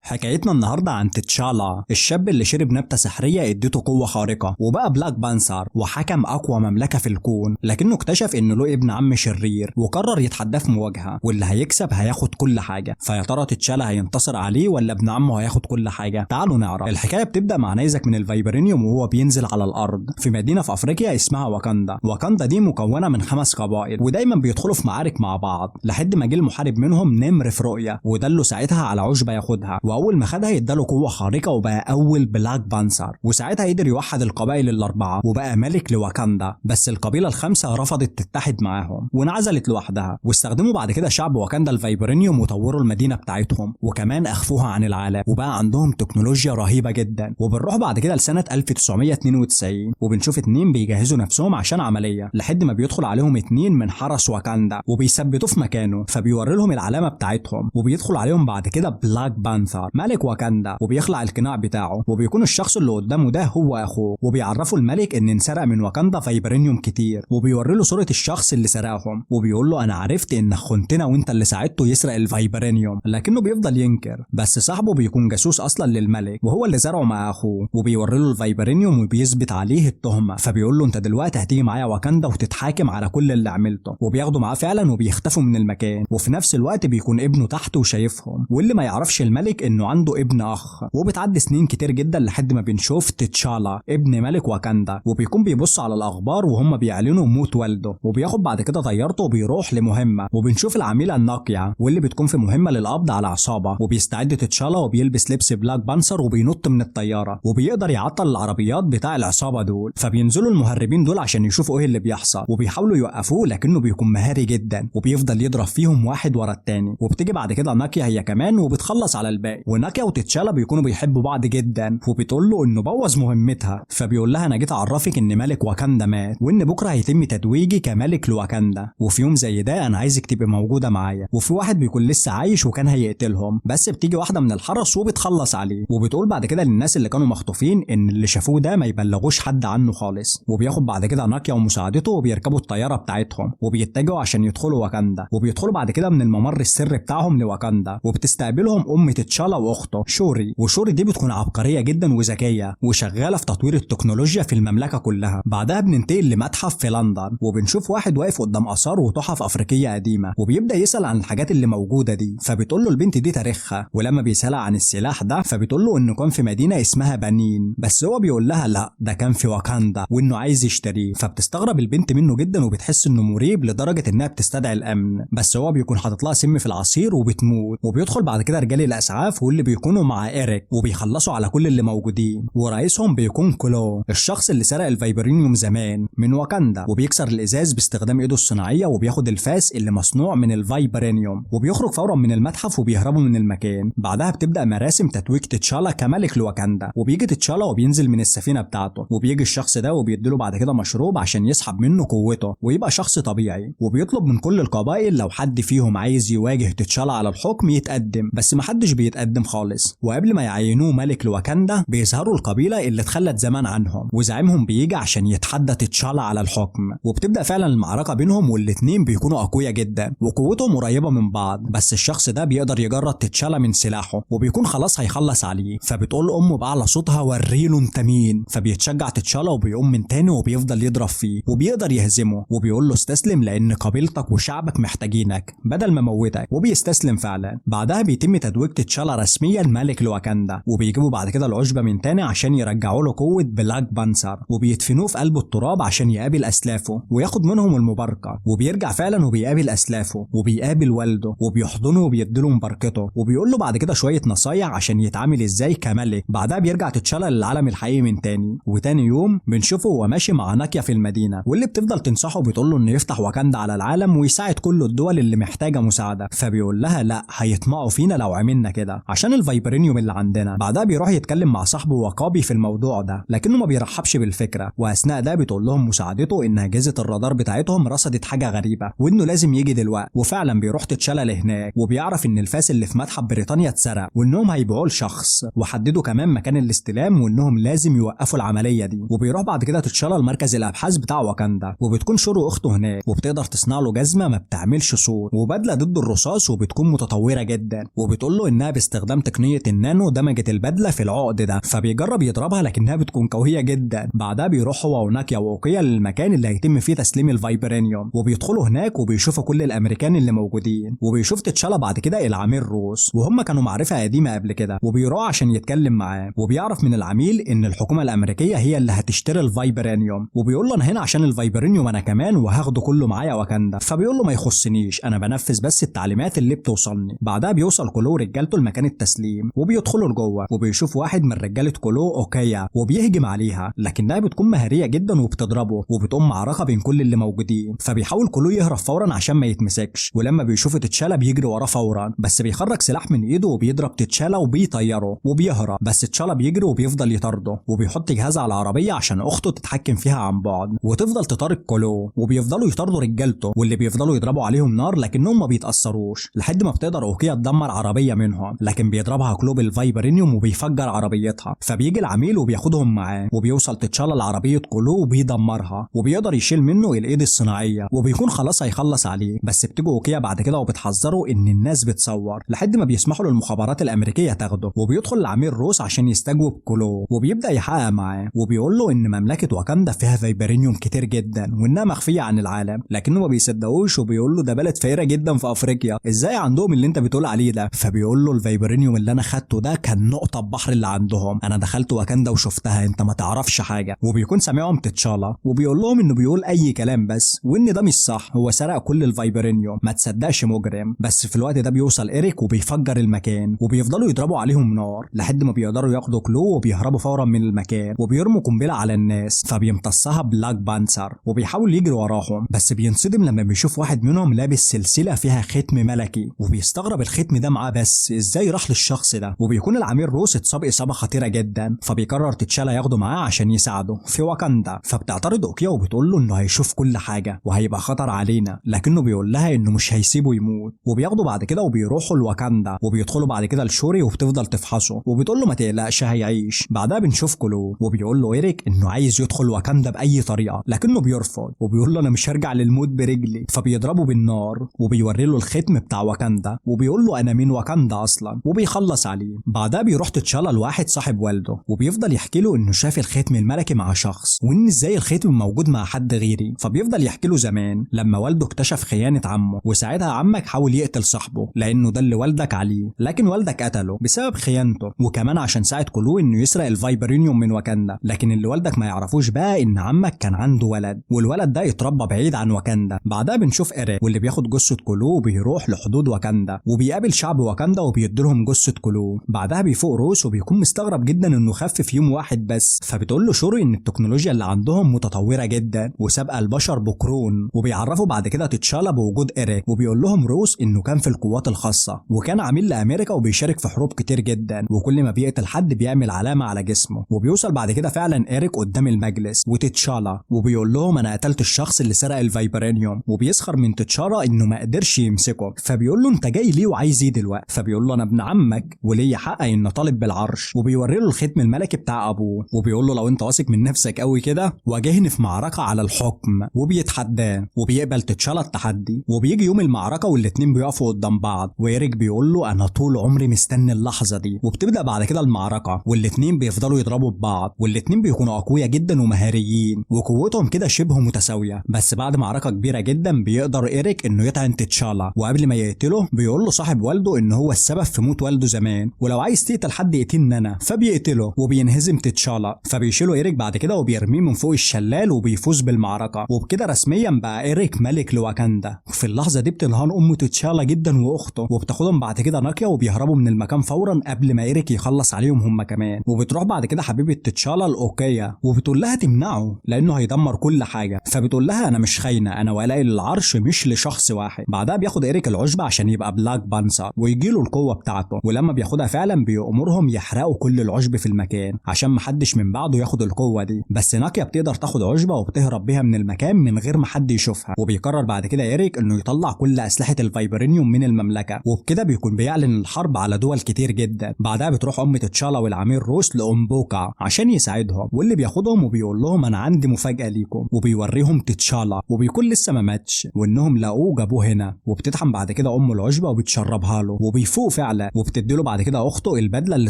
حكايتنا النهارده عن تتشالا، الشاب اللي شرب نبتة سحرية اديته قوة خارقة وبقى بلاك بانثر وحكم أقوى مملكة في الكون، لكنه اكتشف إنه له ابن عم شرير وقرر يتحداه في مواجهة، واللي هيكسب هياخد كل حاجة. فيا ترى تتشالا هينتصر عليه ولا ابن عمه هياخد كل حاجة؟ تعالوا نعرف. الحكاية بتبدأ مع نيزك من الفايبرينيوم وهو بينزل على الأرض في مدينة في أفريقيا اسمها واكاندا. واكاندا دي مكونة من 5 قبائل ودايما بيدخلوا في معارك مع بعض، لحد ما جه المحارب منهم نمر في رؤية ودله ساعتها على عشبة ياخدها، واول ما خدها اداله قوه خارقه وبقى اول بلاك بانثر، وساعتها قدر يوحد القبائل الاربعه وبقى ملك لواكاندا. بس القبيله الخامسه رفضت تتحد معاهم وانعزلت لوحدها، واستخدموا بعد كده شعب واكاندا الفايبرينيوم وطوروا المدينه بتاعتهم وكمان اخفوها عن العالم، وبقى عندهم تكنولوجيا رهيبه جدا. وبنروح بعد كده لسنه 1992 وبنشوف 2 بيجهزوا نفسهم عشان عمليه، لحد ما بيدخل عليهم 2 من حرس واكاندا وبيثبتوه في مكانه، فبيوري لهم العلامه بتاعتهم، وبيدخل عليهم بعد كده بلاك بانثر ملك واكاندا وبيخلع القناع بتاعه، وبيكون الشخص اللي قدامه ده هو اخوه، وبيعرفوا الملك ان انسرق من واكاندا فايبرينيوم كتير، وبيوري له صوره الشخص اللي سرقهم وبيقول له انا عرفت انك خنتنا وانت اللي ساعدته يسرق الفايبرينيوم، لكنه بيفضل ينكر. بس صاحبه بيكون جاسوس اصلا للملك وهو اللي زرعه مع اخوه، وبيوري له الفايبرينيوم وبيثبت عليه التهمه، فبيقول له انت دلوقتي هتيجي معايا واكاندا وتتحاكم على كل اللي عملته، وبياخده معاه فعلا وبيختفوا من المكان. وفي نفس الوقت بيكون ابنه تحته وشايفهم، واللي ما يعرفش الملك انه عنده ابن اخ. وبتعدي سنين كتير جدا لحد ما بنشوف تتشالا ابن ملك واكاندا، وبيكون بيبص على الاخبار وهم بيعلنوا موت والده، وبياخد بعد كده طيارته وبيروح لمهمه، وبنشوف العميله الناقيه واللي بتكون في مهمه للقبض على عصابه، وبيستعد تتشالا وبيلبس لبس بلاك بانثر وبينط من الطياره وبيقدر يعطل العربيات بتاع العصابه دول. فبينزلوا المهربين دول عشان يشوفوا ايه اللي بيحصل وبيحاولوا يوقفوه، لكنه بيكون مهاري جدا وبيفضل يضرب فيهم واحد ورا التاني. وبتيجي بعد كده ناقيه هي كمان وبتخلص على الباقي، وناقيه وتتشالا بيكونوا بيحبوا بعض جدا، وبتقول له انه بوظ مهمتها، فبيقول لها انا جيت اعرفك ان ملك واكاندا مات وان بكره هيتم تتويجي كملك لواكاندا، وفي يوم زي ده انا عايزك تبقي موجوده معايا. وفي واحد بيكون لسه عايش وكان هيقتلهم، بس بتيجي واحده من الحرس وبتخلص عليه، وبتقول بعد كده للناس اللي كانوا مخطوفين ان اللي شافوه ده ما يبلغوش حد عنه خالص. وبياخد بعد كده ناقيه ومساعدته وبيركبوا الطياره بتاعتهم وبيتجهوا عشان يدخلوا واكاندا، وبيدخلوا بعد كده من الممر السري بتاعهم لواكاندا، وبتستقبلهم ام تتشالا واخته شوري. وشوري دي بتكون عبقريه جدا وذكيه وشغاله في تطوير التكنولوجيا في المملكه كلها. بعدها بننتقل لمتحف في لندن وبنشوف واحد واقف قدام اثار وتحف افريقيه قديمه، وبيبدا يسال عن الحاجات اللي موجوده دي، فبتقول له البنت دي تاريخها، ولما بيسالها عن السلاح ده فبتقول له انه كان في مدينه اسمها بنين، بس هو بيقول لها لا ده كان في واكاندا وانه عايز يشتريه. فبتستغرب البنت منه جدا وبتحس انه مريب لدرجه انها بتستدعي الامن، بس هو بيكون حاطط لها سم في العصير وبتموت. وبيدخل بعد كده رجال الاسعاف واللي بيكونوا مع إيريك وبيخلصوا على كل اللي موجودين، ورئيسهم بيكون كلو الشخص اللي سرق الفايبرينيوم زمان من واكاندا، وبيكسر الازاز باستخدام ايده الصناعيه وبياخد الفاس اللي مصنوع من الفايبرينيوم، وبيخرج فورا من المتحف وبيهربوا من المكان. بعدها بتبدا مراسم تتويج تتشالا كملك لواكاندا، وبيجي تتشالا وبينزل من السفينه بتاعته، وبيجي الشخص ده وبيديله بعد كده مشروب عشان يسحب منه قوته ويبقى شخص طبيعي، وبيطلب من كل القبائل لو حد فيهم عايز يواجه تتشالا على الحكم يتقدم، بس محدش بيتقدم خالص. وقبل ما يعينوه ملك لواكاندا بيظهروا القبيله اللي اتخلت زمان عنهم، وزعيمهم بيجي عشان يتحدى تتشالا على الحكم، وبتبدا فعلا المعركه بينهم، والاتنين بيكونوا اقوياء جدا وقوتهم قريبه من بعض، بس الشخص ده بيقدر يجرد تتشالا من سلاحه وبيكون خلاص هيخلص عليه، فبتقول امه باعلى صوتها وريله انت مين، فبيتشجع تتشالا وبيقوم من تاني وبيفضل يضرب فيه وبيقدر يهزمه، وبيقول له استسلم لان قبيلتك وشعبك محتاجينك بدل ما موتك، وبيستسلم فعلا. بعدها بيتم تتويج تتشالا رسميا ملك لواكاندا، وبيجيبوا بعد كده العشبه من تاني عشان يرجعوا له قوه بلاك بانثر، وبيدفنوه في قلب التراب عشان يقابل اسلافه وياخد منهم المباركه، وبيرجع فعلا وبيقابل اسلافه وبيقابل والده وبيحضنه وبيديله مباركته، وبيقول له بعد كده شويه نصايح عشان يتعامل ازاي كملك. بعدها بيرجع تتشالا للعالم الحقيقي من تاني، وتاني يوم بنشوفه وهو ماشي مع ناقيه في المدينه، واللي بتفضل تنصحه بتقول له انه يفتح واكاندا على العالم ويساعد كل الدول اللي محتاجه مساعده، فبيقول لها لا هيطمعوا فينا لو عملنا كده عشان الفايبرينيوم اللي عندنا. بعدها بيروح يتكلم مع صاحبه وقابي في الموضوع ده، لكنه ما بيرحبش بالفكره، واثناء ده بتقول لهم مساعدته ان اجهزه الرادار بتاعتهم رصدت حاجه غريبه وانه لازم يجي دلوقتي، وفعلا بيروح تتشالا لهناك وبيعرف ان الفاس اللي في متحف بريطانيا اتسرق وانهم هيبيعوه لشخص، وحددوا كمان مكان الاستلام وانهم لازم يوقفوا العمليه دي. وبيروح بعد كده تتشالا لمركز الابحاث بتاع واكاندا، وبتكون شورو اخته هناك وبتقدر تصنع له جزمه ما بتعملش صوت وبدله ضد الرصاص وبتكون متطوره جدا، وبتقول له انها باستخدام تقنية النانو دمجت البدلة في العقد ده، فبيجرب يضربها لكنها بتكون قوية جدا. بعدها بيروح هو وناكيا واوكيا للمكان اللي هيتم فيه تسليم الفايبرينيوم، وبيدخلوا هناك وبيشوفوا كل الامريكان اللي موجودين، وبيشوف تتشالا بعد كده العميل روس، وهم كانوا معرفة قديمة قبل كده، وبيروح عشان يتكلم معاه، وبيعرف من العميل ان الحكومة الامريكية هي اللي هتشتري الفايبرينيوم، وبيقول له انا هنا عشان الفايبرينيوم انا كمان وهاخده كله معايا واكاندا. فبيقول له ما يخصنيش، انا بنفذ بس التعليمات اللي بتوصلني. بعدها بيوصل كلو ورجالته لمكان التسليم، وبيدخلوا لجوه، وبيشوف واحد من رجاله كلو اوكيا وبيهجم عليها، لكنها بتكون مهاريه جدا وبتضربه، وبتقوم معركه بين كل اللي موجودين. فبيحاول كلو يهرب فورا عشان ما يتمسكش، ولما بيشوف تتشالا بيجري وراه فورا، بس بيخرج سلاح من ايده وبيضرب تتشالا وبيطيره وبيهرب، بس تتشالا بيجري وبيفضل يطارده، وبيحط جهاز على العربيه عشان اخته تتحكم فيها عن بعد وتفضل تطارد كلو، وبيفضلوا يطاردوا رجالته واللي بيفضلوا يضربوا عليهم نار لكنهم ما بيتاثروش، لحد ما بتقدر اوكيا تدمر عربيه منهم، لكن بيضربها كلو بالفايبرينيوم وبيفجر عربيتها. فبيجي العميل وبياخدهم معاه، وبيوصل تتشالا لعربيه كلو وبيدمرها، وبيقدر يشيل منه الايد الصناعيه، وبيكون خلاص هيخلص عليه، بس بتيجي اوكيا بعد كده وبتحذره ان الناس بتصور، لحد ما بيسمحوا للمخابرات الامريكيه تاخده. وبيدخل العميل روس عشان يستجوب كلو، وبيبدا يحقق معاه، وبيقول له ان مملكه واكاندا فيها فايبرينيوم كتير جدا وانها مخفيه عن العالم، لكنه ما بيصدقوش، وبيقول له ده بلد فقيره جدا في افريقيا، ازاي عندهم اللي انت بتقول عليه ده؟ فبيقول له الفايبرينيوم اللي انا خدته ده كان نقطه بحر اللي عندهم، انا دخلت واكاندا وشفتها، انت ما تعرفش حاجه. وبيكون سامعهم تتشالا، وبيقول لهم انه بيقول اي كلام بس، وان ده مش صح، هو سرق كل الفايبرينيوم، ما تصدقش مجرم. بس في الوقت ده بيوصل إيريك وبيفجر المكان، وبيفضلوا يضربوا عليهم نار لحد ما بيقدروا ياخدوا كلو، وبيهربوا فورا من المكان، وبيرموا قنبله على الناس، فبيمتصها بلاك بانثر، وبيحاول يجري وراهم، بس بينصدم لما بيشوف واحد منهم لابس سلسله فيها ختم ملكي، وبيستغرب الختم ده معاه، بس ازاي راح للشخص ده؟ وبيكون العميل روس اتصاب اصابه خطيره جدا، فبيقرر تتشالا ياخده معاه عشان يساعده في واكاندا. فبتعترض اوكيا وبتقول له انه هيشوف كل حاجه وهيبقى خطر علينا، لكنه بيقول لها انه مش هيسيبه يموت. وبياخده بعد كده وبيروحوا لواكاندا، وبيدخلوا بعد كده لشوري وبتفضل تفحصه، وبتقول له ما تقلقش هيعيش. بعدها بنشوف كلو، وبيقول له إيريك انه عايز يدخل واكاندا باي طريقه، لكنه بيرفض، وبيقول له انا مش هرجع للموت برجلي. فبيضربه بالنار، وبيوري له الختم بتاع واكاندا، وبيقول له انا من واكاندا اصلا، وبيخلص عليه. بعدها بيروح تتشالا لواحد صاحب والده، وبيفضل يحكي له انه شاف الختم الملكي مع شخص، وان ازاي الختم موجود مع حد غيري. فبيفضل يحكي له زمان لما والده اكتشف خيانه عمه، وساعتها عمك حاول يقتل صاحبه لانه ده اللي والدك عليه، لكن والدك قتله بسبب خيانته، وكمان عشان ساعد كلو انه يسرق الفايبرينيوم من واكاندا. لكن اللي والدك ما يعرفوش بقى ان عمك كان عنده ولد، والولد ده اتربى بعيد عن واكاندا. بعدها بنشوف إيريك واللي بياخد جثه كلو وبيروح لحدود واكاندا، وبيقابل شعب واكاندا وبيديلهم جثه كلو. بعدها بيفوق روس وبيكون مستغرب جدا انه خف في يوم واحد بس، فبتقول له شوري ان التكنولوجيا اللي عندهم متطوره جدا وسابقه البشر بقرون. وبيعرفوا بعد كده تتشالا بوجود إيريك، وبيقول لهم روس انه كان في القوات الخاصه وكان عميل لامريكا وبيشارك في حروب كتير جدا، وكل ما بيقتل حد بيعمل علامه على جسمه. وبيوصل بعد كده فعلا إيريك قدام المجلس وتتشالا، وبيقول لهم انا قتلت الشخص اللي سرق الفايبرينيوم، وبيسخر من تتشالا انه ما قدرش يمسكه. فبيقول له انت جاي ليه وعايز ايه دلوقتي؟ فبيقول له انا ابن عمك وليا حق ان طالب بالعرش، وبيوري له الختم الملكي بتاع ابوه، وبيقول له لو انت واثق من نفسك قوي كده واجهني في معركه على الحكم، وبيتحداه، وبيقبل تتشالا التحدي. وبيجي يوم المعركه والاتنين بيقفوا قدام بعض، وإيريك بيقول له انا طول عمري مستني اللحظه دي. وبتبدا بعد كده المعركه، والاتنين بيفضلوا يضربوا ببعض، والاتنين بيكونوا اقوياء جدا ومهاريين وقوتهم كده شبه متساويه. بس بعد معركه كبيره جدا بيقدر إيريك انه يطعن تتشالا، وقبل ما يقتله بيقول له صاحب والده ان هو السبب في موت والده زمان، ولو عايز تقتل حد يقتلني انا. فبيقتله وبينهزم تتشالا، فبيشيله إيريك بعد كده وبيرميه من فوق الشلال وبيفوز بالمعركه، وبكده رسميا بقى إيريك ملك لواكاندا. في اللحظه دي بتنهار ام تتشالا جدا واخته، وبتاخدهم بعد كده ناكيا وبيهربوا من المكان فورا قبل ما إيريك يخلص عليهم هم كمان. وبتروح بعد كده حبيبه تتشالا لاوكيا، وبتقول لها تمنعه لانه هيدمر كل حاجه. فبتقول لها انا مش خاينه، انا ولاء للعرش مش لشخص واحد. بعدها بياخد إيريك العشبه عشان يبقى بلاك بانثر ويجيله القوه بتاعته، ولما بياخدها فعلا بيأمرهم يحرقوا كل العشب في المكان عشان محدش من بعده ياخد القوه دي. بس ناكيا بتقدر تاخد عشبه وبتهرب بيها من المكان من غير ما حد يشوفها. وبيقرر بعد كده إيريك انه يطلع كل اسلحه الفايبرينيوم من المملكه، وبكده بيكون بيعلن الحرب على دول كتير جدا. بعدها بتروح ام تتشالا والعميل روس لأمبوكا عشان يساعدهم، واللي بياخدهم وبيقول لهم انا عندي مفاجاه ليكم، وبيوريهم تتشالا وبيكون لسه ما ماتش، وانهم لقوه جابوه هنا. وبتطحن بعد كده ام العشبه وبتشربها له وبيفوق فعلا، الوفاء، وبتديله بعد كده اخته البدله اللي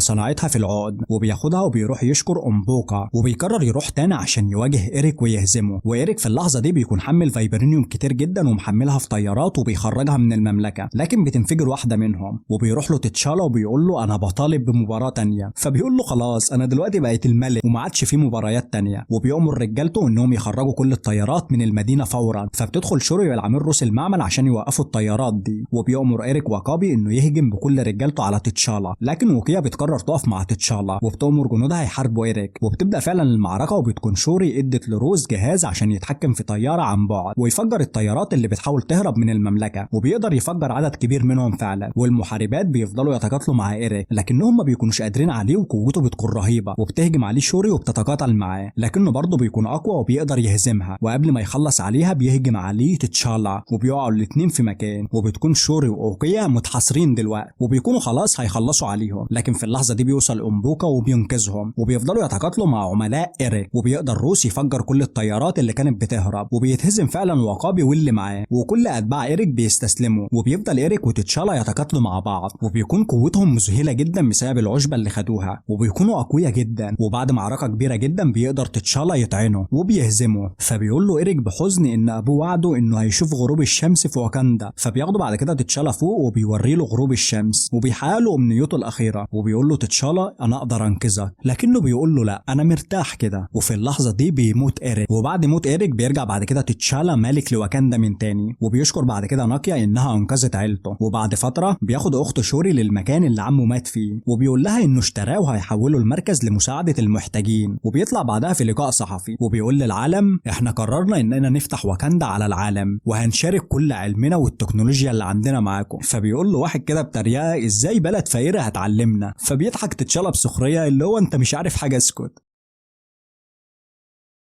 صنعتها في العقد، وبياخدها وبيروح يشكر ام بوكا، وبيقرر يروح تاني عشان يواجه إيريك ويهزمه. وإيريك في اللحظه دي بيكون حمل فايبرينيوم كتير جدا ومحملها في طيارات وبيخرجها من المملكه، لكن بتنفجر واحده منهم، وبيروح له تتشالا وبيقول له انا بطالب بمباراه تانيه، فبيقول له خلاص انا دلوقتي بقيت الملك وما عادش في مباريات تانيه، وبيأمر رجالته انهم يخرجوا كل الطيارات من المدينه فورا. فبتدخل شوري والعميل روس المعمل عشان يوقفوا الطيارات دي، وبيأمر إيريك وكابي انه يهجم بكل رجالته على تتشالا، لكن وكيا بتقرر تقف مع تتشالا وبتأمر جنودها يحاربوا إيريك، وبتبدأ فعلا المعركه، وبتكون شوري ادت لروز جهاز عشان يتحكم في طياره عن بعد ويفجر الطيارات اللي بتحاول تهرب من المملكه، وبيقدر يفجر عدد كبير منهم فعلا. والمحاربات بيفضلوا يتقاتلوا مع إيريك لكنهم ما بيكونوش قادرين عليه وقوته بتكون رهيبه، وبتهجم عليه شوري وبتتقاتل معاه، لكنه برضه بيكون اقوى وبيقدر يهزمها. وقبل ما يخلص عليها بيهجم عليه تتشالا وبيقعوا الاثنين في مكان، وبتكون شوري واوكيا متحاصرين دلوقتي وبيكونوا خلاص هيخلصوا عليهم، لكن في اللحظه دي بيوصل امبوكا وبينقذهم، وبيفضلوا يتقاتلوا مع عملاء إيريك، وبيقدر روس يفجر كل الطيارات اللي كانت بتهرب، وبيتهزم فعلا وقابي واللي معاه، وكل اتباع إيريك بيستسلموا، وبيفضل إيريك وتتشالا يتقاتلوا مع بعض، وبيكون قوتهم مذهله جدا بسبب العشبه اللي خدوها، وبيكونوا اقوياء جدا. وبعد معركه كبيره جدا بيقدر تتشالا يطعنه وبيهزمه، فبيقول له إيريك بحزن ان ابوه وعده انه هيشوف غروب الشمس في واكاندا، فبياخده بعد كده تتشالا فوق وبيوري له غروب الشمس، وبيحقق له امنيته الاخيره، وبيقول له تتشالا انا اقدر انقذك، لكنه بيقول له لا انا مرتاح كده. وفي اللحظه دي بيموت إيريك، وبعد موت إيريك بيرجع بعد كده تتشالا ملك لواكاندا من تاني، وبيشكر بعد كده ناكيا انها انقذت عيلته. وبعد فتره بياخد اخت شوري للمكان اللي عمه مات فيه، وبيقول لها انه اشتراه وهيحوله المركز لمساعده المحتاجين. وبيطلع بعدها في لقاء صحفي وبيقول للعالم احنا قررنا اننا نفتح واكاندا على العالم وهنشارك كل علمنا والتكنولوجيا اللي عندنا معاكم. فبيقول له واحد كده بتريقه ازاي بلد فقيره هتعلمنا، فبيضحك تتشالا بسخريه اللي هو انت مش عارف حاجه اسكت.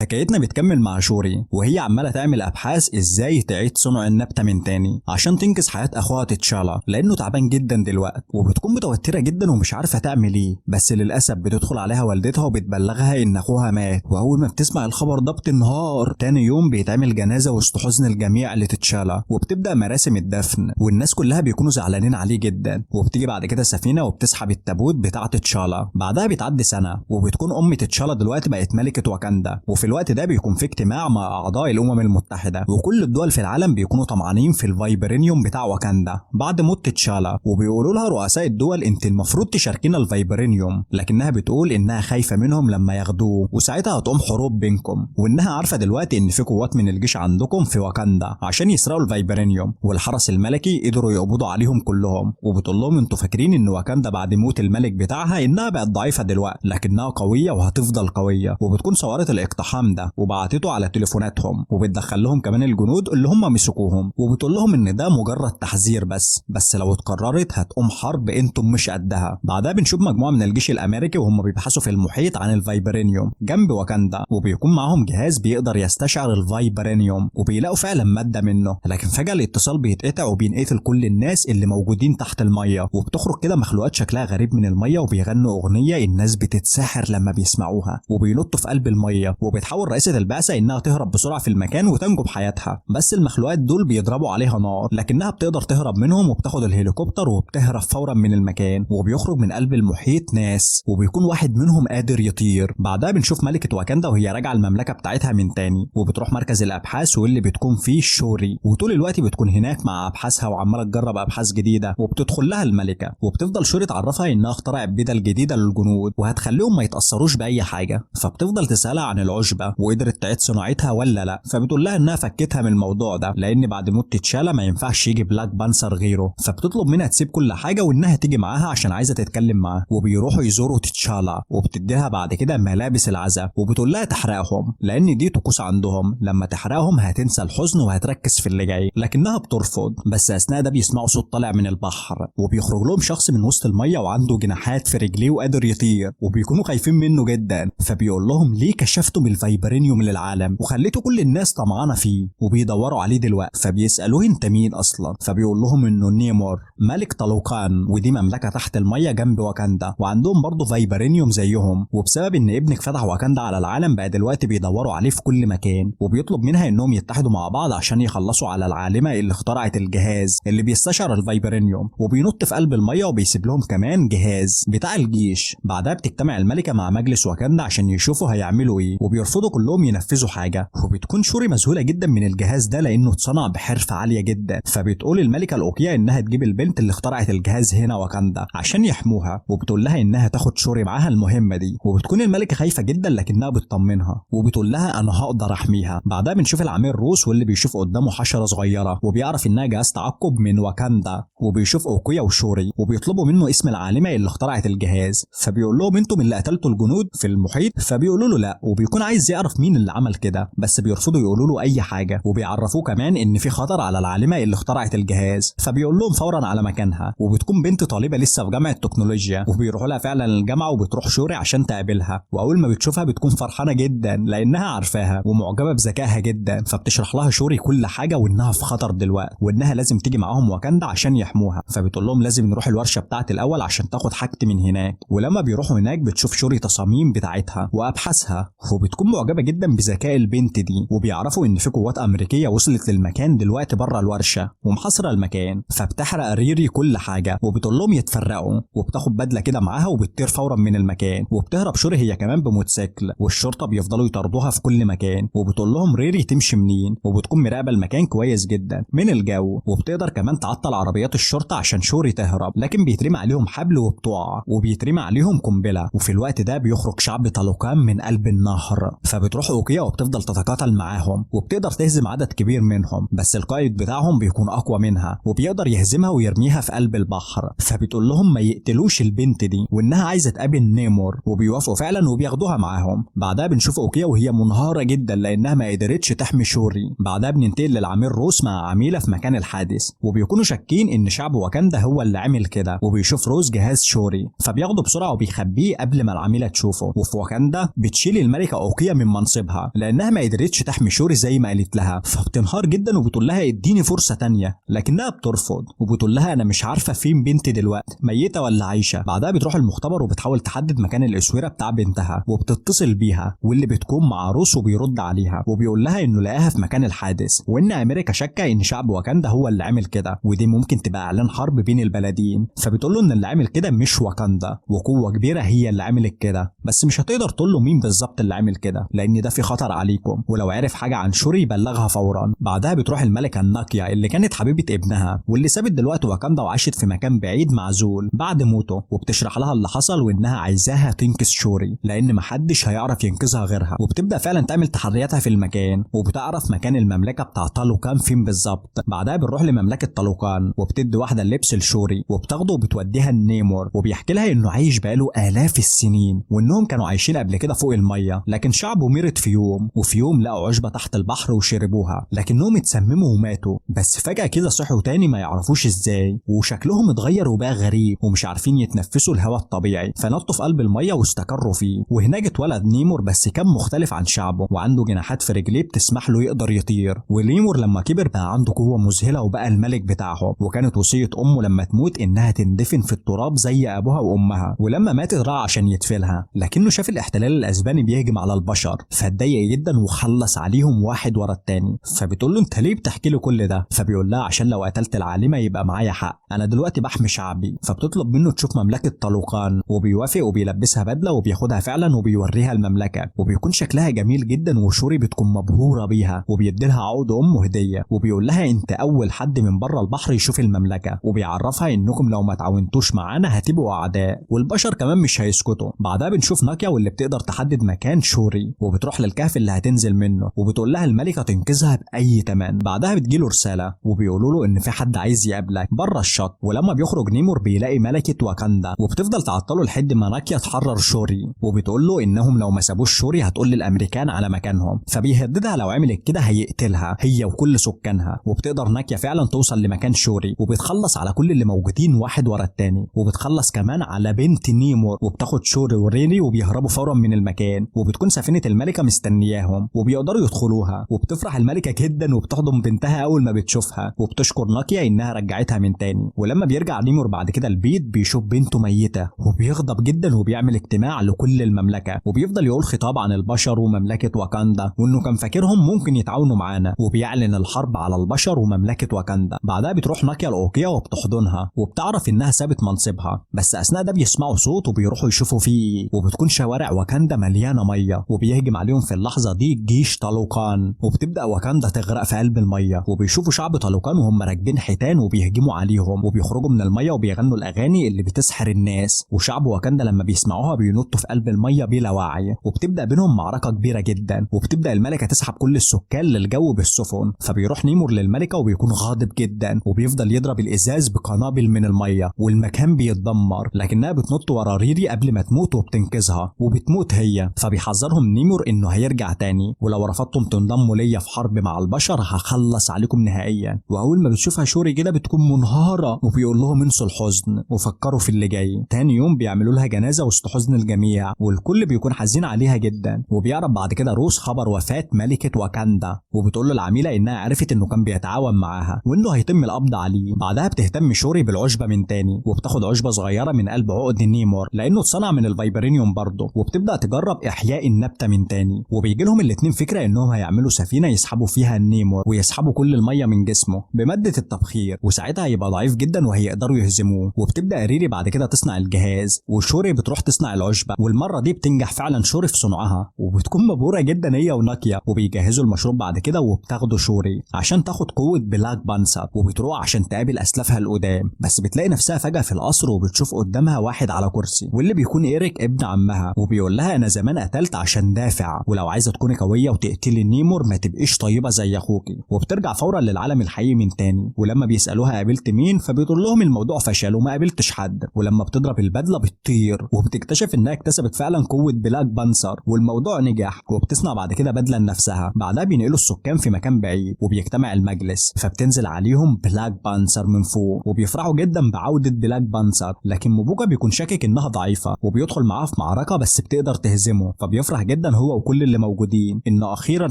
حكايتنا بتكمل مع شوري وهي عماله تعمل ابحاث ازاي تعيد صنع النبته من تاني عشان تنقذ حياه اخوها تتشالا لانه تعبان جدا دلوقتي، وبتكون متوتره جدا ومش عارفه تعمل ايه. بس للاسف بتدخل عليها والدتها وبتبلغها ان اخوها مات، واول ما بتسمع الخبر ده بتنهار. تاني يوم بيتعمل جنازه وسط حزن الجميع لتتشالا، وبتبدا مراسم الدفن والناس كلها بيكونوا زعلانين عليه جدا. وبتيجي بعد كده سفينه وبتسحب التابوت بتاع تتشالا. بعدها بتعدي سنه وبتكون ام تتشالا دلوقتي بقت ملكه واكاندا، وفي الوقت ده بيكون في اجتماع مع اعضاء الامم المتحده، وكل الدول في العالم بيكونوا طمعانين في الفايبرينيوم بتاع واكاندا بعد موت تتشالا، وبيقولوا لها رؤساء الدول انت المفروض تشاركينا الفايبرينيوم، لكنها بتقول انها خايفه منهم لما ياخدوه وساعتها هتقوم حروب بينكم، وانها عارفه دلوقتي ان في قوات من الجيش عندكم في واكاندا عشان يسرقوا الفايبرينيوم، والحرس الملكي قدروا يقبضوا عليهم كلهم. وبتقول لهم انتوا فاكرين ان واكاندا بعد موت الملك بتاعها انها بقت ضعيفه دلوقتي، لكنها قويه وهتفضل قويه. وبتكون صورت الاقتحام ده وبعتته على تليفوناتهم، وبتدخل لهم كمان الجنود اللي هم مسكوهم، وبتقول لهم ان ده مجرد تحذير بس لو اتكررت هتقوم حرب انتم مش قدها. بعدها بنشوف مجموعه من الجيش الامريكي وهم بيبحثوا في المحيط عن الفايبرينيوم جنب واكاندا، وبيكون معاهم جهاز بيقدر يستشعر الفايبرينيوم، وبيلاقوا فعلا ماده منه. لكن فجاه الاتصال بيتقطع وبينقتل كل الناس اللي موجودين تحت الميه، وبتخرج كده مخلوقات شكلها غريب من الميه وبيغنوا اغنيه الناس بتتسحر لما بيسمعوها، وبينطوا في قلب الميه. وبتحاول رئيسه البعثه انها تهرب بسرعه في المكان وتنجو بحياتها، بس المخلوقات دول بيضربوا عليها نار، لكنها بتقدر تهرب منهم وبتاخد الهليكوبتر وبتهرب فورا من المكان. وبيخرج من قلب المحيط ناس وبيكون واحد منهم قادر يطير. بعدها بنشوف ملكه واكاندا وهي راجعه المملكه بتاعتها من تاني، وبتروح مركز الابحاث واللي بتكون فيه شوري، وطول الوقت بتكون هناك مع ابحاثها وعماله تجرب ابحاث جديده. وبتدخل لها الملكه وبتفضل شوري تعرفها انها اخترعت بدل جديده للجنود وهتخليهم ما يتاثروش باي حاجه، فبتفضل تسالها عن العشبه وقدرت تعيد صناعتها ولا لا، فبتقول لها انها فكتها من الموضوع ده لان بعد موت تتشالا ما ينفعش يجي بلاك بانثر غيره، فبتطلب منها تسيب كل حاجه وانها تيجي معاها عشان عايزه تتكلم معاه. وبيروحوا يزوروا تتشالا وبتديها بعد كده ملابس العزاء وبتقول لها تحرقهم لان دي طقوس عندهم، لما تحرقهم هتنسى الحزن وهتركز في اللي جاي، لكنها بترفض. بس اثناء ده بيسمعوا صوت طالع من البحر وبيخرج لهم شخص من وسط الميه وعنده جناحات في رجليه وقادر يطير، وبيكونوا خايفين منه جدا، فبيقول لهم ليه كشفتم الفايبرينيوم للعالم وخليته كل الناس طمعانه فيه وبيدوروا عليه دلوقتي. فبيسالوه انت مين اصلا؟ فبيقول لهم انه نيمور ملك طالوكان، ودي مملكه تحت الميه جنب واكاندا، وعندهم برضه فايبرينيوم زيهم، وبسبب ان ابنك فتح واكاندا على العالم بقى دلوقتي بيدوروا عليه في كل مكان، وبيطلب منها انهم يتحدوا مع بعض عشان يخلصوا على العالمه اللي اخترعت الجهاز اللي بيستشعر الفايبرينيوم، وبينط في قلب الميه وبيسيب لهم كمان جهاز بتاع الجيش. بعدها بتجتمع الملكه مع مجلس واكاندا عشان يشوفوا هيعملوا ايه، وبيرفضوا كلهم ينفذوا حاجه، وبتكون شوري مذهوله جدا من الجهاز ده لانه اتصنع بحرفه عاليه جدا. فبتقول الملكه الاوكيا انها تجيب البنت اللي اخترعت الجهاز هنا واكاندا عشان يحموها، وبتقول لها انها تاخد شوري معاها المهمه دي، وبتكون الملكه خايفه جدا لكنها بتطمنها وبتقول لها انا هقدر احميها. بعدها بنشوف العميل روس واللي بيشوف قدامه حشره صغيره وبيعرف انها جهاز تعقب من واكاندا، وبيشوف اوكيا وشوري وبيطلبوا منه اسم العالمه اللي اخترعت الجهاز. فبيقول لهم انتم اللي قتلتوا الجنود في المحيط؟ فبيقولوا له لا، وبيكون عايز يعرف مين اللي عمل كده، بس بيرفضوا يقولوا له اي حاجه، وبيعرفوه كمان ان في خطر على العالمه اللي اخترعت الجهاز. فبيقول لهم فورا على مكانها، وبتكون بنت طالبه لسه في جامعه تكنولوجيا، وبيروحوا لها فعلا الجامعه وبتروح شوري عشان تقابلها، واول ما بتشوفها بتكون فرحانه جدا لانها عارفاها ومعجبه بذكائها جدا. فبتشرح لها شوري كل حاجه وانها في خطر دلوقتي وانها لازم تيجي معاهم واكاندا عشان يحموها. فبتقول لهم لازم نروح الورشه بتاعتي الاول عشان تاخد حاجتي من هناك. ولما بيروحوا هناك بتشوف شوري تصاميم بتاعتها وابحاثها، وبتكون معجبه جدا بذكاء البنت دي، وبيعرفوا ان في قوات امريكيه وصلت للمكان دلوقتي بره الورشه ومحاصره المكان. فبتحرق ريري كل حاجه وبتقول لهم يتفرقوا، وبتاخد بدله كده معاها وبتطير فورا من المكان، وبتهرب شوري هي كمان بموتوسيكل، والشرطه بيفضلوا يطاردوها في كل مكان، وبتقول لهم ريري تمشي منين، وبتكون مراقبه المكان كويس جدا من الجو، وبتقدر كمان تعطل عربيات الشرطه عشان شوري تهرب، لكن بيترمي عليهم حبل وبتقع، وبيترمي عليهم قنبله. وفي الوقت ده بيخرج شعب طالوكان من قلب النهر. فبتروح اوكيا وبتفضل تتقاتل معاهم وبتقدر تهزم عدد كبير منهم، بس القائد بتاعهم بيكون اقوى منها وبيقدر يهزمها ويرميها في قلب البحر. فبتقول لهم ما يقتلوش البنت دي وانها عايزه تقابل نيمور، وبيوافقوا فعلا وبياخدوها معاهم. بعدها بنشوف اوكيا وهي منهاره جدا لانها ما قدرتش تحمي شوري. بعدها بننتقل للعميل روس مع عميله في مكان الحادث، وبيكونوا شاكين ان شعب واكاندا هو اللي عمل كده، وبيشوف روس جهاز شوري فبياخده بسرعه وبيخبيه قبل ما العميله تشوفه. وفي واكاندا بتشيل الملكه اوكيا من منصبها لانها ما قدرتش تحمي شوري زي ما قالت لها، فبتنهار جدا وبتقول لها اديني فرصه تانية، لكنها بترفض وبتقول لها انا مش عارفه فين بنتي دلوقتي، ميته ولا عايشه. بعدها بتروح المختبر وبتحاول تحدد مكان الاسوره بتاع بنتها، وبتتصل بيها واللي بتكون مع روس وبيرد عليها وبيقول لها انه لقاها في مكان الحادث، وان امريكا شاكه ان شعب واكاندا هو اللي عمل كده، ودي ممكن تبقى اعلان حرب بين البلدين. فبتقول له ان اللي عمل كده مش واكاندا، وقوه كبيره هي اللي عملت كده، بس مش هتقدر تقول له مين بالظبط اللي عمل كده لان ده في خطر عليكم، ولو عرف حاجه عن شوري يبلغها فورا. بعدها بتروح الملكه الناقيه اللي كانت حبيبه ابنها واللي سابت دلوقتي واكاندا وعاشت في مكان بعيد معزول بعد موته، وبتشرح لها اللي حصل وانها عايزاها تنقذ شوري لان محدش هيعرف ينقذها غيرها. وبتبدا فعلا تعمل تحرياتها في المكان وبتعرف مكان المملكه بتاع طالوكان فين بالظبط. بعدها بنروح لمملكه طالوكان وبتدي واحده اللبس لشوري وبتاخده وبتوديها لنيمور، وبيحكي لها انه عايش بقاله الاف السنين وانهم كانوا عايشين قبل كده فوق الميه، لكن شعبه مرض في يوم، وفي يوم لقوا عشبه تحت البحر وشربوها لكنهم اتسمموا وماتوا، بس فجاه كده صحوا تاني ما يعرفوش ازاي، وشكلهم اتغير وبقى غريب ومش عارفين يتنفسوا الهواء الطبيعي، فنطوا في قلب الميه واستقروا فيه. وهناك اتولد نيمور بس كان مختلف عن شعبه وعنده جناحات في رجليه بتسمح له يقدر يطير. ونيمور لما كبر بقى عنده قوه مذهله وبقى الملك بتاعهم، وكانت وصيه امه لما تموت انها تندفن في التراب زي ابوها وامها، ولما ماتت راح عشان يدفنها، لكنه شاف الاحتلال الاسباني بيهجم على البشر فاتضايق جدا وخلص عليهم واحد ورا التاني. فبتقول له انت ليه بتحكي له كل ده؟ فبيقول لها عشان لو قتلت العالمه يبقى معايا حق، انا دلوقتي بحمي شعبي. فبتطلب منه تشوف مملكه طالوكان وبيوافق وبيلبسها بدله وبياخدها فعلا وبيوريها المملكه، وبيكون شكلها جميل جدا وشوري بتكون مبهوره بيها وبيديلها عقد ام هديه، وبيقول لها انت اول حد من بره البحر يشوف المملكه، وبيعرفها انكم لو ما تعاونتوش معانا هتبقوا اعداء والبشر كمان مش هيسكتوا. بعدها بنشوف ناكيا واللي بتقدر تحدد مكان شوري وبتروح للكهف اللي هتنزل منه، وبتقول لها الملكه تنقذها باي ثمن. بعدها بتجيله رساله وبيقولوا له ان في حد عايز يقابلك بره الشط، ولما بيخرج نيمور بيلاقي ملكه واكاندا وبتفضل تعطله لحد ما ناكيا تحرر شوري، وبتقول له انهم لو ما سابوش شوري هتقول للامريكان على مكانهم، فبيهددها لو عملت كده هيقتلها هي وكل سكانها. وبتقدر ناكيا فعلا توصل لمكان شوري وبتخلص على كل اللي موجودين واحد ورا التاني، وبتخلص كمان على بنت نيمور وبتاخد شوري وريني وريري وبيهربوا فورا من المكان، وبتكون سفينة الملكة مستنياهم وبيقدروا يدخلوها، وبتفرح الملكة جدا وبتحضن بنتها اول ما بتشوفها، وبتشكر ناكيا انها رجعتها من تاني. ولما بيرجع نيمور بعد كده البيت بيشوف بنته ميتة وبيغضب جدا وبيعمل اجتماع لكل المملكة، وبيفضل يقول خطاب عن البشر ومملكة واكاندا وانه كان فاكرهم ممكن يتعاونوا معانا، وبيعلن الحرب على البشر ومملكة واكاندا. بعدها بتروح ناكيا لاوكيا وبتحضنها وبتعرف انها سابت منصبها، بس اثناء ده بيسمعوا صوت وبيروحوا يشوفوا فيه، وبتكون شوارع واكاندا مليانة مية، وبيهجم عليهم في اللحظة دي جيش طالوكان، وبتبدأ واكاندا تغرق في قلب المية، وبيشوفوا شعب طالوكان وهم راكبين حيتان وبيهجموا عليهم وبيخرجوا من المية وبيغنوا الاغاني اللي بتسحر الناس، وشعب واكاندا لما بيسمعوها بينطوا في قلب المية بلا وعي، وبتبدأ بينهم معركة كبيرة جدا، وبتبدأ الملكة تسحب كل السكان للجو بالسفن. فبيروح نيمور للملكة وبيكون غاضب جدا وبيفضل يضرب الازاز بقنابل من المية والمكان بيتدمر، لكنها بتنط ورا ريري قبل ما تموت وبتنقذها وبتموت هي. فبيحذرهم نيمور انه هيرجع تاني، ولو رفضتم تنضموا ليا في حرب مع البشر هخلص عليكم نهائيا. واول ما بتشوفها شوري كده بتكون منهارة وبيقول لهم انسوا الحزن وفكروا في اللي جاي. تاني يوم بيعملوا لها جنازة وسط حزن الجميع والكل بيكون حزين عليها جدا، وبيعرف بعد كده روس خبر وفاة ملكة واكاندا، وبتقول له العميلة انها عرفت انه كان بيتعاون معاها وانه هيتم القبض عليه. بعدها بتهتم شوري بالعشبة من تاني وبتاخد عشبة صغيرة من قلب عقد نيمور لانه اتصنع من الفايبرينيوم برضه، وبتبدأ تجرب احياء النبتة من تاني، وبيجي لهم الاتنين فكرة انهم هيعملوا سفينة يسحبوا فيها النيمور ويسحبوا كل المية من جسمه بمادة التبخير، وساعتها هيبقى ضعيف جدا وهيقدروا يهزموه. وبتبدأ ريري بعد كده تصنع الجهاز وشوري بتروح تصنع العشبة، والمرة دي بتنجح فعلا شوري في صنعها وبتكون مبهورة جدا هي وناكيا، وبيجهزوا المشروب بعد كده وبتاخده شوري عشان تاخد قوة بلاك بانسر، وبتروح عشان تقابل اسلافها القدام، بس بتلاقي نفسها فجأة في القصر وبتشوف قدامها واحد على كرسي واللي بيكون إيريك ابن عمها، وبيقول لها انا زمان قتلت عشان دافع، ولو عايزة تكوني قوية وتقتلي النيمور ما تبقيش طيبة زي اخوكي. وبترجع فورا للعالم الحقيقي من تاني، ولما بيسألوها قابلت مين فبتقول لهم الموضوع فشل وما قابلتش حد، ولما بتضرب البدلة بتطير وبتكتشف انها اكتسبت فعلا قوة بلاك بانسر والموضوع نجح، وبتصنع بعد كده بدلة لنفسها. بعدها بينقلوا السكان في مكان بعيد وبيجتمع المجلس، فبتنزل عليهم بلاك بانسر من فوق وبيفرحوا جدا بعودة بلاك بانسر، لكن موبوكا بيكون شاكك انها ضعيفة وبيدخل معاها في معركة بس بتقدر تهزمه، فبيفرح جدا هو وكل اللي موجودين ان اخيرا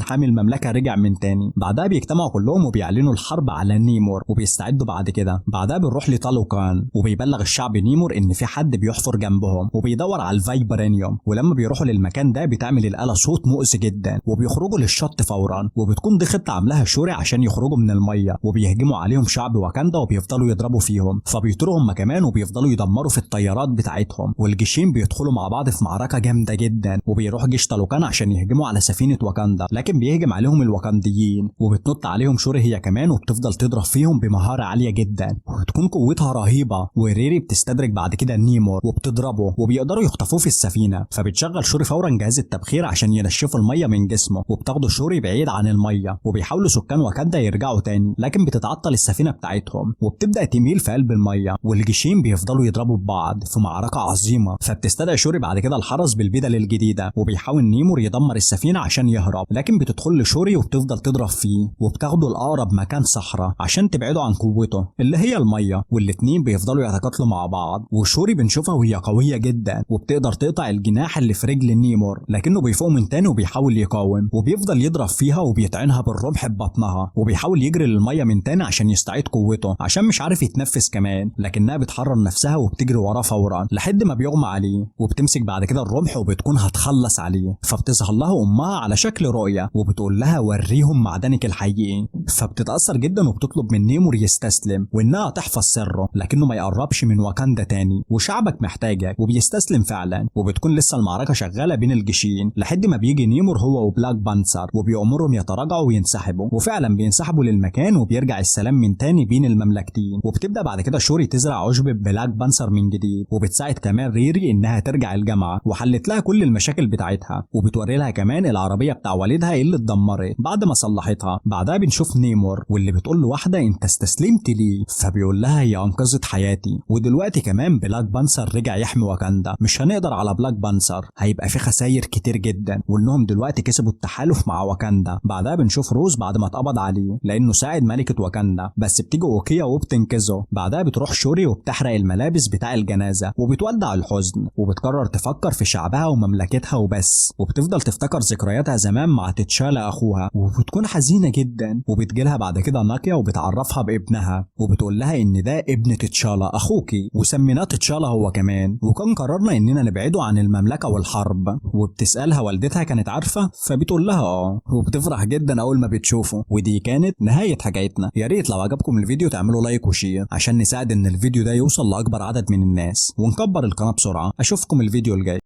حامي المملكة رجع من تاني. بعدها بيجتمعوا كلهم وبيعلنوا الحرب على نيمور وبيستعدوا بعد كده. بعدها بنروح لطالوكان وبيبلغ الشعب نيمور ان في حد بيحفر جنبهم وبيدور على الفايبرينيوم، ولما بيروحوا للمكان ده بتعمل الآلة صوت مؤذي جدا وبيخرجوا للشط فورا، وبتكون دي خطة عاملاها شوري عشان يخرجوا من المية، وبيهجموا عليهم شعب واكاندا وبيفضلوا يضربوا فيهم، فبيطيروا هم كمان وبيفضلوا يدمروا في الطيارات بتاعتهم، والجيشين بيدخلوا مع بعض في معركة جامدة جدا، وبيروح جيش طالوكان عشان يهجموا على سفينة واكاندا لكن بيهجم عليهم الواكانديين، وبتنط عليهم شوري هي كمان وبتفضل تضرب فيهم بمهارة عالية جدا وبتكون قوتها رهيبة. وريري بتستدرك بعد كده نيمور وبتضربه وبيقدروا يخطفوه في السفينة، فبتشغل شوري فورا جهاز التبخير عشان ينشفوا المية من جسمه، وبتاخده شوري بعيد عن المية، وبيحاولوا سكان واكاندا يرجعوا تاني لكن بتتعطل السفينة بتاعتهم وبتبدأ تميل في قلب المية، والجيشين بيفضلوا يضربوا ببعض في معركة عظيمة. فبتستدعي شوري بعد كده الحرس بالبدل الجديدة، وبيحاول نيمور يدمر السفينة عشان يهرب، لكن بتدخل لشوري وبتفضل تضرب فيه وبتاخده لأقرب مكان صحراء عشان تبعده عن قوته اللي هي المية، والاتنين بيفضلوا يتقاتلوا مع بعض. وشوري بنشوفها وهي قوية جدا وبتقدر تقطع الجناح اللي في رجل نيمور، لكنه بيفوق من تاني وبيحاول يقاوم وبيفضل يضرب فيها وبيطعنها بالرمح ببطنها، وبيحاول يجري للمية من تاني عشان يستعيد قوته عشان مش عارف يتنفس كمان، لكنها بتحرر نفسها وبتجري وراه فورا لحد ما بيغمى عليه، وبتمسك بعد كده الرمح وبتكون هتخلص عليه، فبتظهر لها امها على شكل رؤية وبتقول لها وريهم معدنك الحقيقي، فبتتأثر جدا وبتطلب من نيمور يستسلم وانها تحفظ سره لكنه ما يقربش من واكاندا تاني وشعبك محتاجك، وبيستسلم فعلا. وبتكون لسه المعركة شغالة بين الجيشين لحد ما بيجي نيمور هو وبلاك بانسر وبيأمرهم يتراجعوا وينسحبوا، وفعلا بينسحبوا للمكان وبيرجع السلام من تاني بين المملكتين. وبتبدأ بعد كده شوري تزرع عشب بلاك بانسر من جديد، وبتساعد كمان ريري انها ترجع الجامعة وحلت لها كل المشاكل بتاعتها، وبتوري لها كمان العربية بتاع والدها اللي اتدمرت بعد ما صلحتها. بعدها بنشوف نيمور واللي بتقول له واحدة انت استسلمت ليه، فبيقول لها هي انقذت حياتي، ودلوقتي كمان بلاك بانسر رجع يحمي واكاندا، مش هنقدر على بلاك بانسر، هيبقى في خسائر كتير جدا، وانهم دلوقتي كسبوا التحالف مع واكاندا. بعدها بنشوف روز بعد ما اتقبض عليه لانه ساعد ملكة واكاندا، بس بتيجي اوكيا وبتنقذه. بعدها بتروح شوري وبتحرق الملابس بتاع الجنازة وبتودع الحزن، وبتقرر تفكر في شعبها ومملكتها وبس، وبتفضل تفتكر ذكرياتها زمان مع تتشالا اخوها، وبتكون حزينة جدا. وبتجيلها بعد كده ناكيا وبتعرفها بابنها، وبتقول لها ان ده ابن تتشالا اخوكي، وسميناه تتشالا هو كمان، وكان قررنا اننا نبعده عن المملكة والحرب. وبتسألها والدتها كانت عارفة، فبتقول لها وبتفرح جدا اول ما بتشوفه. ودي كانت نهاية حكايتنا. يا ريت لو عجبكم الفيديو تعملوا لايك وشير عشان نساعد ان الفيديو ده يوصل لاكبر عدد من الناس ونكبر القناة بسرعة. اشوفكم الفيديو الجاي.